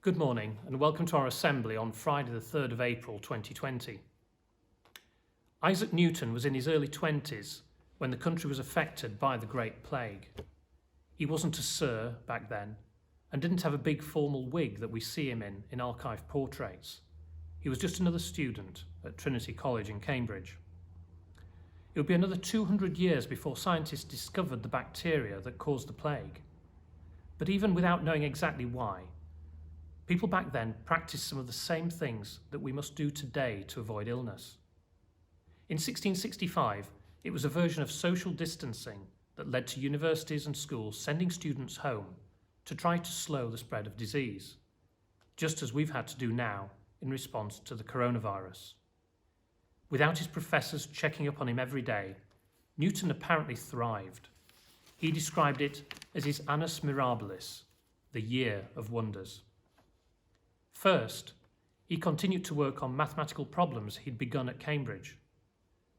Good morning and welcome to our assembly on Friday the 3rd of April 2020. Isaac Newton was in his early 20s when the country was affected by the Great Plague. He wasn't a Sir back then and didn't have a big formal wig that we see him in archive portraits. He was just another student at Trinity College in Cambridge. It would be another 200 years before scientists discovered the bacteria that caused the plague. But even without knowing exactly why, people back then practiced some of the same things that we must do today to avoid illness. In 1665, it was a version of social distancing that led to universities and schools sending students home to try to slow the spread of disease, just as we've had to do now in response to the coronavirus. Without his professors checking up on him every day, Newton apparently thrived. He described it as his annus mirabilis, the year of wonders. First, he continued to work on mathematical problems he'd begun at Cambridge.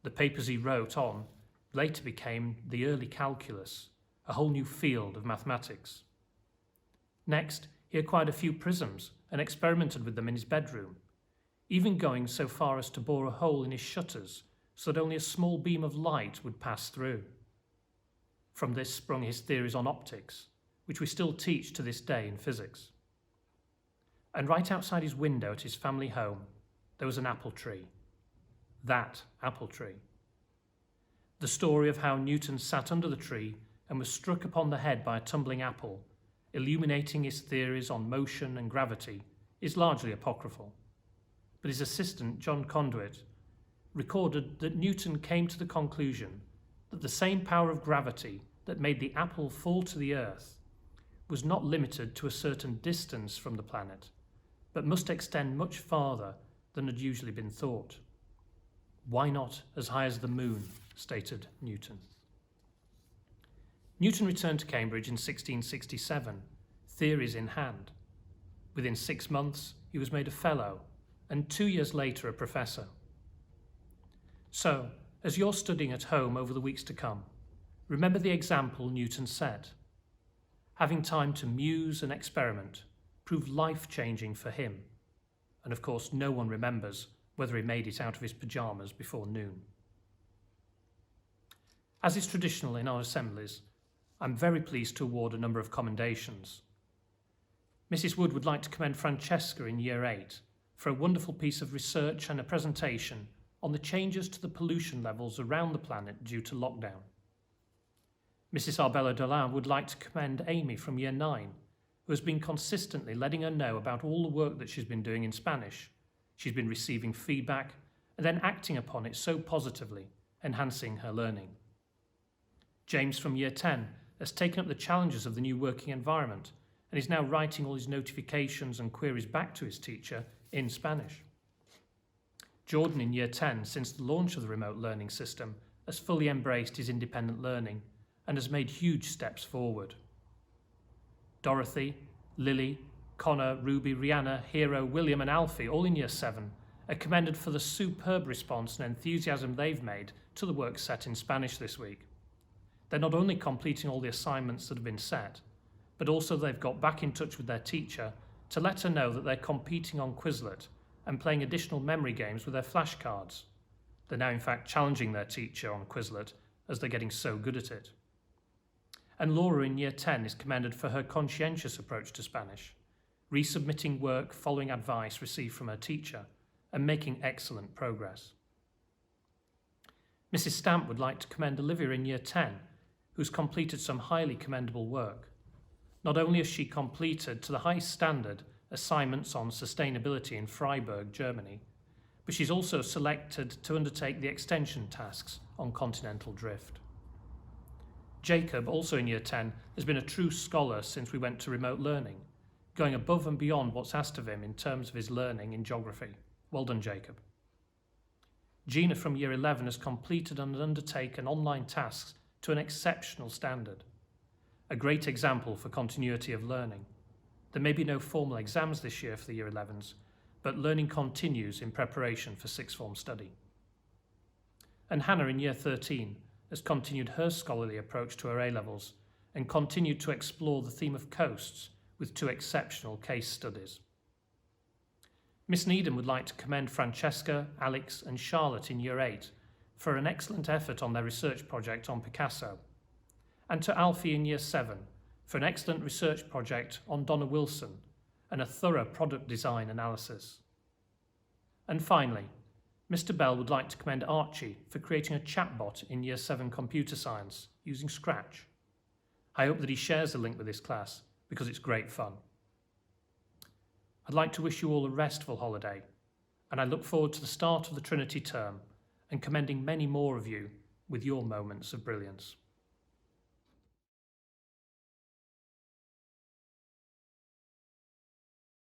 The papers he wrote on later became the early calculus, a whole new field of mathematics. Next, he acquired a few prisms and experimented with them in his bedroom, even going so far as to bore a hole in his shutters so that only a small beam of light would pass through. From this sprung his theories on optics, which we still teach to this day in physics. And right outside his window at his family home, there was an apple tree. That apple tree. The story of how Newton sat under the tree and was struck upon the head by a tumbling apple, illuminating his theories on motion and gravity, is largely apocryphal. But his assistant, John Conduit, recorded that Newton came to the conclusion that the same power of gravity that made the apple fall to the earth was not limited to a certain distance from the planet, but must extend much farther than had usually been thought. Why not as high as the moon, stated Newton. Newton returned to Cambridge in 1667, theories in hand. Within 6 months, he was made a fellow, and 2 years later a professor. So, as you're studying at home over the weeks to come, remember the example Newton set. Having time to muse and experiment proved life-changing for him, and of course no one remembers whether he made it out of his pyjamas before noon. As is traditional in our assemblies, I'm very pleased to award a number of commendations. Mrs. Wood would like to commend Francesca in Year 8 for a wonderful piece of research and a presentation on the changes to the pollution levels around the planet due to lockdown. Mrs. Arbella Dolan would like to commend Amy from Year 9, who has been consistently letting her know about all the work that she's been doing in Spanish. She's been receiving feedback and then acting upon it so positively, enhancing her learning. James from Year 10 has taken up the challenges of the new working environment and is now writing all his notifications and queries back to his teacher in Spanish. Jordan in Year 10, since the launch of the remote learning system, has fully embraced his independent learning and has made huge steps forward. Dorothy, Lily, Connor, Ruby, Rihanna, Hero, William and Alfie, all in Year 7, are commended for the superb response and enthusiasm they've made to the work set in Spanish this week. They're not only completing all the assignments that have been set, but also they've got back in touch with their teacher to let her know that they're competing on Quizlet and playing additional memory games with their flashcards. They're now in fact challenging their teacher on Quizlet as they're getting so good at it. And Laura in Year 10 is commended for her conscientious approach to Spanish, resubmitting work following advice received from her teacher and making excellent progress. Mrs. Stamp would like to commend Olivia in Year 10, who's completed some highly commendable work. Not only has she completed to the highest standard assignments on sustainability in Freiburg, Germany, but she's also selected to undertake the extension tasks on continental drift. Jacob, also in Year 10, has been a true scholar since we went to remote learning, going above and beyond what's asked of him in terms of his learning in geography. Well done, Jacob. Gina from Year 11 has completed and undertaken online tasks to an exceptional standard. A great example for continuity of learning. There may be no formal exams this year for the Year 11s, but learning continues in preparation for sixth form study. And Hannah in Year 13 has continued her scholarly approach to her A-levels and continued to explore the theme of coasts with 2 exceptional case studies. Miss Needham would like to commend Francesca, Alex and Charlotte in Year 8 for an excellent effort on their research project on Picasso, and to Alfie in Year 7 for an excellent research project on Donna Wilson and a thorough product design analysis. And finally, Mr. Bell would like to commend Archie for creating a chatbot in Year 7 computer science using Scratch. I hope that he shares the link with this class because it's great fun. I'd like to wish you all a restful holiday, and I look forward to the start of the Trinity term and commending many more of you with your moments of brilliance.